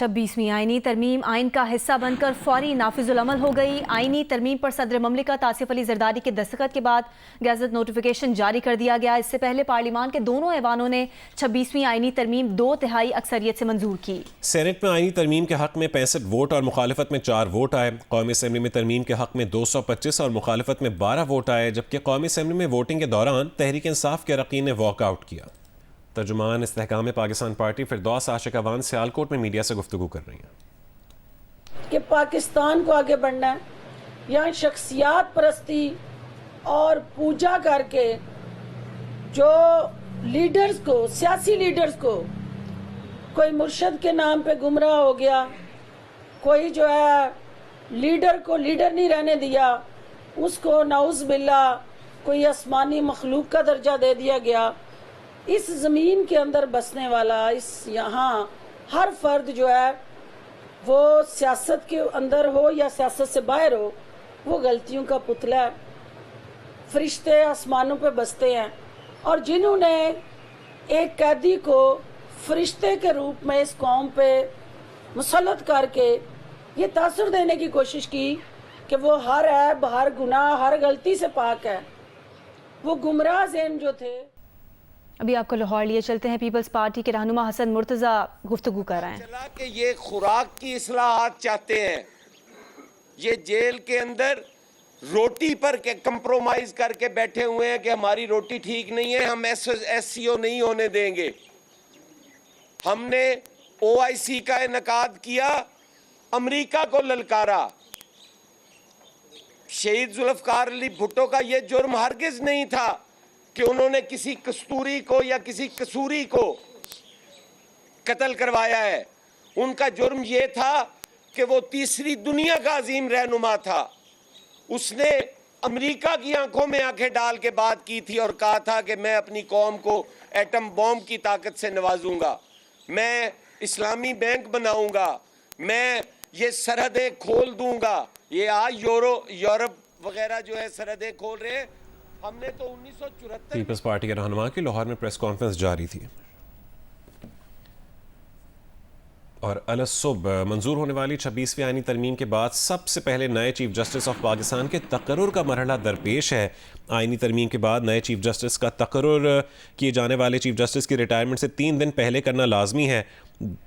26वीं आईनी तरमीम आइन का हिस्सा बनकर फौरी नाफिजुल अमल हो गई। आईनी तरमीम पर सदर ममलिकत आसिफ अली जरदारी के दस्तखत के बाद गैजेट नोटिफिकेशन जारी कर दिया गया। इससे पहले पार्लिमान के दोनों ऐवानों ने 26वीं आईनी तरमीम 2/3 अक्सरियत से मंजूर की। सेनेट में आईनी तरमीम के हक में 65 वोट और मुखालफत में 4 वोट आए। कौमी असम्बली में तरमीम के हक में 225 और मुखालफत में 12 वोट आए, जबकि कौमी असम्बली में वोटिंग के दौरान तहरीक इंसाफ के अरकान ने वॉकआउट किया। तर्जुमान इस्तेहकाम पाकिस्तान पार्टी फिरदौस आशिक अवान सियालकोट में मीडिया से गुफ्तगू कर रही हैं कि पाकिस्तान को आगे बढ़ना है, यहाँ शख्सियात परस्ती और पूजा करके जो लीडर्स को, सियासी लीडर्स को, कोई मुर्शद के नाम पे गुमराह हो गया, कोई जो है लीडर को लीडर नहीं रहने दिया, उसको नाउज़ बिल्ला कोई आसमानी मखलूक का दर्जा दे दिया गया। इस ज़मीन के अंदर बसने वाला, इस यहाँ हर फर्द जो है वो सियासत के अंदर हो या सियासत से बाहर हो, वो गलतियों का पुतला है। फरिश्ते आसमानों पे बसते हैं और जिन्होंने एक कैदी को फरिश्ते के रूप में इस कौम पे मुसल्लत करके ये तासुर देने की कोशिश की कि वो हर ऐब, हर गुनाह, हर गलती से पाक है, वो गुमराह ज़हन जो थे। अभी आपको लाहौर लिए चलते हैं। पीपल्स पार्टी के रहनुमा हसन मुर्तज़ा गुफ्तगू कर रहे हैं। चला कि ये खुराक की इस्लाहात चाहते हैं, ये जेल के अंदर रोटी पर के कंप्रोमाइज करके बैठे हुए हैं कि हमारी रोटी ठीक नहीं है, हम SCO नहीं होने देंगे। हमने OIC का इनकाद किया, अमेरिका को ललकारा। शहीद जुल्फ़िकार अली भुट्टो का ये जुर्म हरगिज नहीं था कि उन्होंने किसी कस्तूरी को या किसी कसूरी को कत्ल करवाया है। उनका जुर्म ये था कि वो तीसरी दुनिया का अजीम रहनुमा था। उसने अमेरिका की आंखों में आंखें डाल के बात की थी और कहा था कि मैं अपनी कौम को एटम बॉम्ब की ताकत से नवाजूंगा, मैं इस्लामी बैंक बनाऊंगा, मैं ये सरहदें खोल दूंगा। ये आज यूरोप वगैरह जो है सरहदें खोल रहे हैं। हमने तो 1974 पीपल्स पार्टी के रहनुमा की लाहौर में प्रेस कॉन्फ्रेंस जारी थी और अलसुब मंजूर होने वाली 26वीं आईनी तरमीम के बाद सबसे पहले नए चीफ जस्टिस ऑफ पाकिस्तान के तकर्रुर का मरहला दरपेश है। आईनी तरमीम के बाद नए चीफ जस्टिस का तकर्रुर किए जाने वाले चीफ जस्टिस की रिटायरमेंट से 3 दिन पहले करना लाजमी है।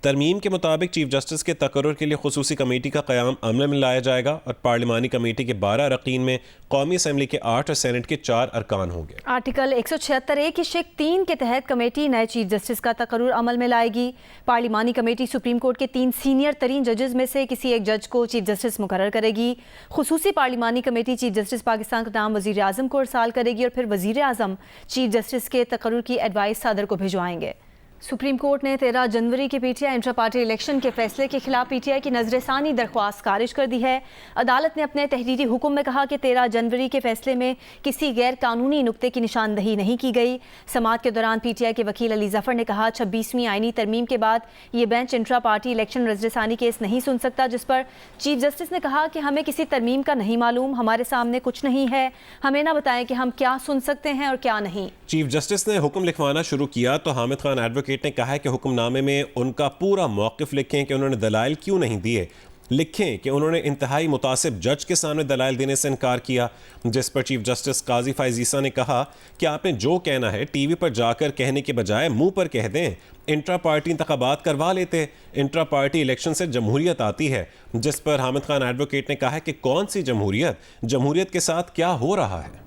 तरमीम के मुताबिक चीफ जस्टिस के तकर्रुर के लिए खुसूसी कमेटी का क़याम अमल में लाया जाएगा और पार्लिमानी कमेटी के 12 अरकान में कौमी असम्बली के 8 और सेनेट के 4 अरकान होंगे। आर्टिकल 176A की शिक 3 के तहत कमेटी नए चीफ जस्टिस का तकर्रुर अमल में लाएगी। पार्लिमानी कमेटी सुप्रीम कोर्ट के 3 सीनियर तरीन जजेस में से किसी एक जज को चीफ जस्टिस मुकर्रर करेगी। खुसूसी पार्लिमानी कमेटी चीफ जस्टिस पाकिस्तान का नाम वज़ीर आज़म को इरसाल करेगी और फिर वज़ीर आज़म चीफ जस्टिस के तकर्रुर की एडवाइस सदर को भिजवाएंगे। सुप्रीम कोर्ट ने 13 जनवरी के PTI इंट्रा पार्टी इलेक्शन के फैसले के खिलाफ PTI की नजरसानी दरख्वास्त खारिज कर दी है। अदालत ने अपने तहरीरी हुक्म में कहा कि 13 जनवरी के फैसले में किसी गैर कानूनी नुक्ते की निशानदही नहीं की गई। समाअत के दौरान PTI के वकील अली जफर ने कहा 26वीं आईनी तरमीम के बाद ये बेंच इंट्रा पार्टी इलेक्शन नजरसानी केस नहीं सुन सकता, जिस पर चीफ जस्टिस ने कहा कि हमें किसी तरमीम का नहीं मालूम, हमारे सामने कुछ नहीं है, हमें ना बताएं कि हम क्या सुन सकते हैं और क्या नहीं। चीफ जस्टिस ने हुक्म लिखवाना शुरू किया तो हामिद खान एडवोकेट ने कहा है कि हुक्मनामे में उनका पूरा मौक़िफ़ लिखें कि उन्होंने दलाइल क्यों नहीं दिए, लिखें कि उन्होंने इंतहाई मुतासिब जज के सामने दलाइल देने से इनकार किया। जिस पर चीफ जस्टिस काजी फैज़ ईसा ने कहा कि आपने जो कहना है टीवी पर जाकर कहने के बजाय मुंह पर कह दें। इंट्रा पार्टी इंतखाबात करवा लेते, इंट्रा पार्टी इलेक्शन से जमहूरियत आती है। जिस पर हामिद खान एडवोकेट ने कहा है कि कौन सी जमहूरियत, जमहूरियत के साथ क्या हो रहा है।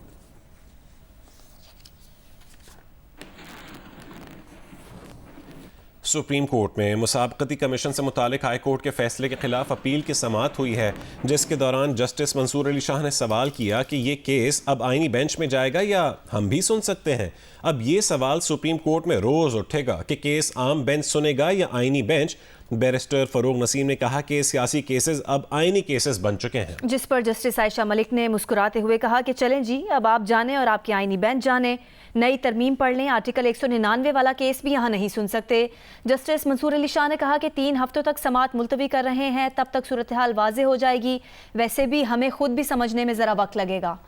सुप्रीम कोर्ट में मुसाबकती कमीशन से मुतालिक हाई कोर्ट के फैसले के खिलाफ अपील की समाअत हुई है, जिसके दौरान जस्टिस मंसूर अली शाह ने सवाल किया कि ये केस अब आईनी बेंच में जाएगा या हम भी सुन सकते हैं। अब ये सवाल सुप्रीम कोर्ट में रोज़ उठेगा कि केस आम बेंच सुनेगा या आईनी बेंच। बैरिस्टर फरूक नसीम ने कहा कि सियासी केसेस अब आईनी केसेस बन चुके हैं, जिस पर जस्टिस आयशा मलिक ने मुस्कुराते हुए कहा कि चलें जी, अब आप जाने और आपके आईनी बेंच जाने, नई तरमीम पढ़ लें, आर्टिकल 199 वाला केस भी यहाँ नहीं सुन सकते। जस्टिस मंसूर अली शाह ने कहा कि 3 हफ्तों तक समाअत मुलतवी कर रहे हैं, तब तक सूरत हाल वाज़े हो जाएगी, वैसे भी हमें खुद भी समझने में ज़रा वक्त लगेगा।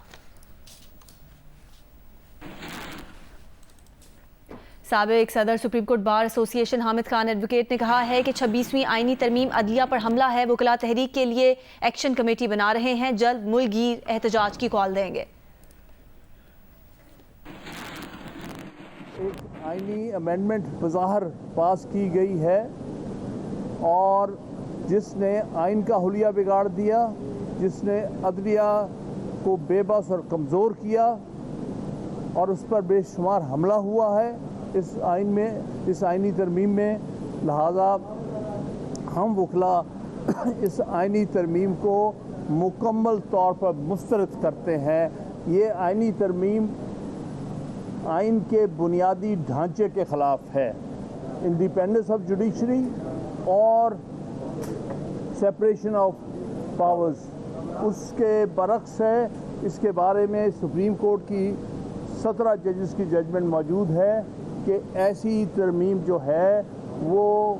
سابق صدر سپریم کورٹ بار ایسوسی ایشن حامد خان ایڈوکیٹ نے کہا ہے کہ 26ویں آئینی ترمیم عدلیہ پر حملہ ہے. وکلاء تحریک کے لیے ایکشن کمیٹی بنا رہے ہیں, جلد ملک گیر احتجاج کی کال دیں گے. ایک آئینی امینڈمنٹ بظاہر پاس کی گئی ہے اور جس نے آئین کا حلیہ بگاڑ دیا, جس نے عدلیہ کو بے بس اور کمزور کیا اور اس پر بے شمار حملہ ہوا ہے اس آئینی ترمیم میں. لہذا ہم وکلاء اس آئینی ترمیم کو مکمل طور پر مسترد کرتے ہیں. یہ آئینی ترمیم آئین کے بنیادی ڈھانچے کے خلاف ہے. انڈیپینڈنس آف جوڈیشری اور سیپریشن آف پاورز اس کے برعکس ہے. اس کے بارے میں سپریم کورٹ کی 17 ججز کی ججمنٹ موجود ہے کہ ایسی ترمیم جو ہے وہ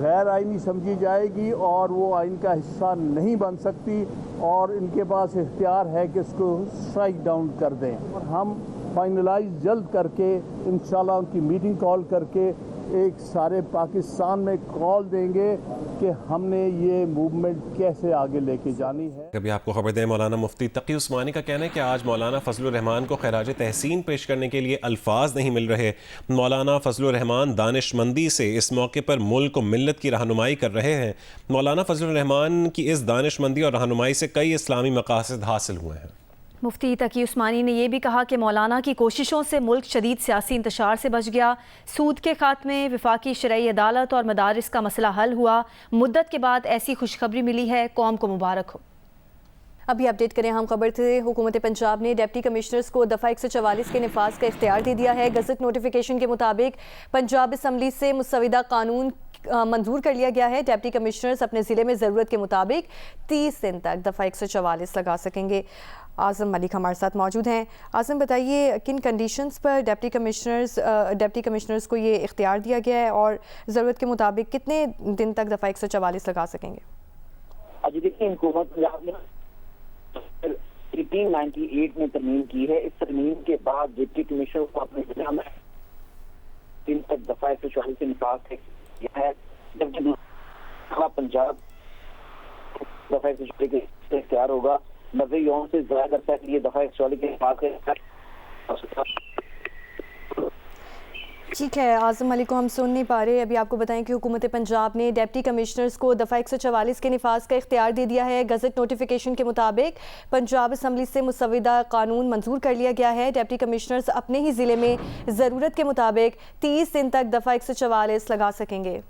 غیر آئینی سمجھی جائے گی اور وہ آئین کا حصہ نہیں بن سکتی, اور ان کے پاس اختیار ہے کہ اس کو اسٹرائک ڈاؤن کر دیں. ہم فائنلائز جلد کر کے انشاءاللہ ان کی میٹنگ کال کر کے ایک سارے پاکستان میں کال دیں گے کہ ہم نے یہ موومنٹ کیسے آگے لے کے جانی ہے. کبھی آپ کو خبر دیں, مولانا مفتی تقی عثمانی کا کہنا ہے کہ آج مولانا فضل الرحمان کو خراج تحسین پیش کرنے کے لیے الفاظ نہیں مل رہے. مولانا فضل الرحمان دانش مندی سے اس موقع پر ملک و ملت کی رہنمائی کر رہے ہیں. مولانا فضل الرحمان کی اس دانش مندی اور رہنمائی سے کئی اسلامی مقاصد حاصل ہوئے ہیں. مفتی تقی عثمانی نے یہ بھی کہا کہ مولانا کی کوششوں سے ملک شدید سیاسی انتشار سے بچ گیا. سود کے خاتمے, وفاقی شرعی عدالت اور مدارس کا مسئلہ حل ہوا. مدت کے بعد ایسی خوشخبری ملی ہے, قوم کو مبارک ہو. ابھی اپڈیٹ کریں ہم خبر تھے. حکومت پنجاب نے ڈپٹی کمشنرز کو دفعہ 144 کے نفاذ کا اختیار دے دیا ہے. گزٹ نوٹیفیکیشن کے مطابق پنجاب اسمبلی سے مسودہ قانون منظور کر لیا گیا ہے. ڈپٹی کمشنرز اپنے ضلع میں ضرورت کے مطابق 30 دن تک دفعہ 144 لگا سکیں گے. اعظم ملک ہمارے ساتھ موجود ہیں. اعظم بتائیے کن کنڈیشنز پر ڈپٹی کمشنرز کو یہ اختیار دیا گیا ہے اور ضرورت کے مطابق کتنے دن تک دفعہ 144 لگا سکیں گے؟ جی دیکھیں, حکومت پنجاب نے 1898 میں ترمیم کی ہے. اس ترمیم کے بعد ڈپٹی کمشنر کو اپنے ضلع میں دن تک دفعہ 144 سے نفاذ کیا ہے, جبکہ دوسرا پنجاب دفعہ 144 کے اختیار ہوگا. 90 یوم سے زیادہ عرصہ کے لیے دفعہ 144 کے نفاذ کا. ٹھیک ہے اعظم ملک کو ہم سن نہیں پا رہے. ابھی آپ کو بتائیں کہ حکومت پنجاب نے ڈپٹی کمشنرز کو دفعہ 144 کے نفاذ کا اختیار دے دیا ہے. گزٹ نوٹیفیکیشن کے مطابق پنجاب اسمبلی سے مسودہ قانون منظور کر لیا گیا ہے. ڈپٹی کمشنرز اپنے ہی ضلع میں ضرورت کے مطابق 30 دن تک دفعہ 144 لگا سکیں گے.